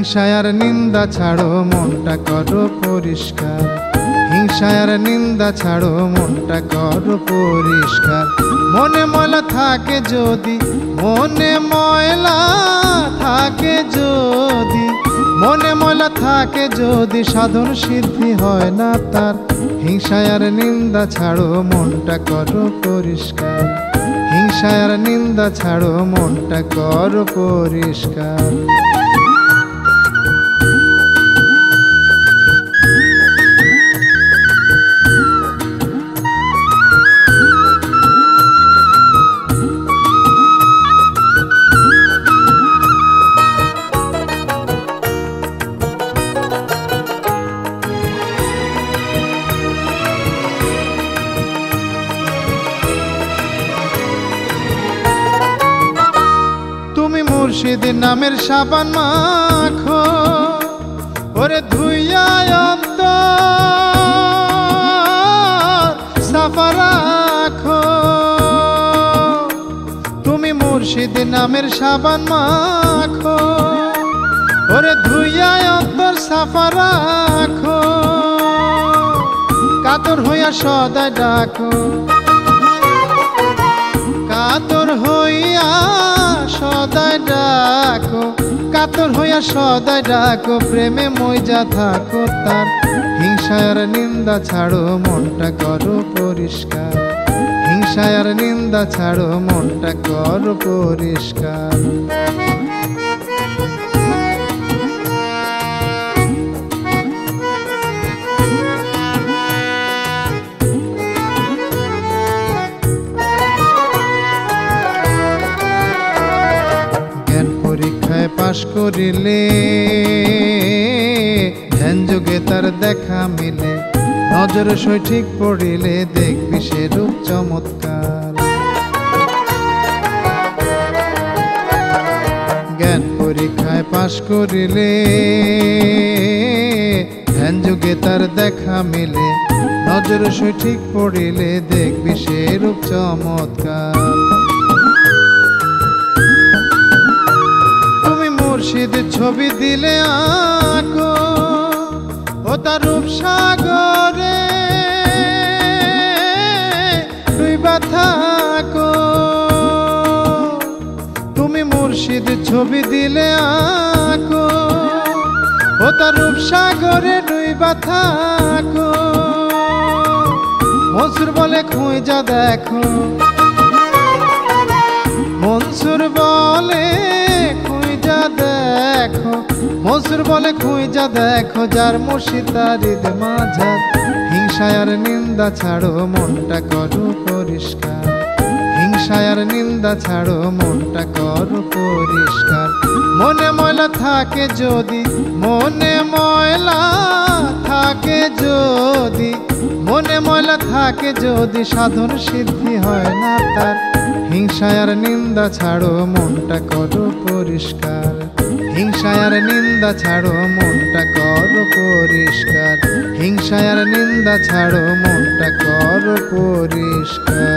হিংসায় আর নিন্দা ছাড়ো মনটা করো পরিষ্কার, হিংসায় আর নিন্দা ছাড়ো মনটা করো পরিষ্কার। মনে ময়লা থাকে যদি, মনে ময়লা থাকে যদি, মনে ময়লা থাকে যদি সাধন সিদ্ধি হয় না তার। হিংসায় আর নিন্দা ছাড়ো মনটা করো পরিষ্কার, হিংসায় আর নিন্দা ছাড়ো মনটা করো পরিষ্কার। মুর্শিদ নামের সাবান মাখো, ওরে ধুইয়া অন্তর সাফা রাখো। তুমি মুর্শিদ নামের সাবান মাখো, ওরে ধুইয়া অন্তর সাফা রাখো। কাতর হইয়া সদাই ডাকো, কাতর হইয়া সদাই ডাকো, কাতর হইয়া সদাই ডাকো। প্রেমে মইজা থাকো তার। হিংসায় আর নিন্দা ছাড়ো মনটা করো পরিষ্কার, হিংসায় আর নিন্দা ছাড়ো মনটা করো পরিষ্কার। পরীক্ষায় পাশ করিলে ধ্যান যোগে তার দেখা মিলে, নজর সঠিক পড়িলে দেখবি সে রূপ চমৎকার। জ্ঞান পরীক্ষায় পাশ করিলে ধ্যান যোগে তার দেখা মিলে, নজর সঠিক পড়িলে দেখবি সে রূপ চমৎকার। মুর্শিদ ছবি দিলে আঁকো, ও তার রূপ সাগরে ডুইবা থাকো। তুমি মুর্শিদ ছবি দিলে আঁকো, ও তার রূপ সাগরে ডুইবা থাকো। মনসুর বলে খুঁজা দেখো, মনসুর বলে দেখো, মনসুর বলে খুঁজা দেখো, যার মুর্শিদ তার হৃদ মাঝার। হিংসায় আর নিন্দা ছাড়ো মনটা করো পরিষ্কার, হিংসায় আর নিন্দা ছাড়ো মনটা করো পরিষ্কার। মনে ময়লা থাকে যদি, মনে ময়লা থাকে যদি, মনে ময়লা থাকে যদি সাধন সিদ্ধি হয় না তার। হিংসায় আর নিন্দা ছাড়ো মনটা করো পরিষ্কার, হিংসায় আর নিন্দা ছাড়ো মনটা করো পরিষ্কার, হিংসায় আর নিন্দা ছাড়ো মনটা করো পরিষ্কার।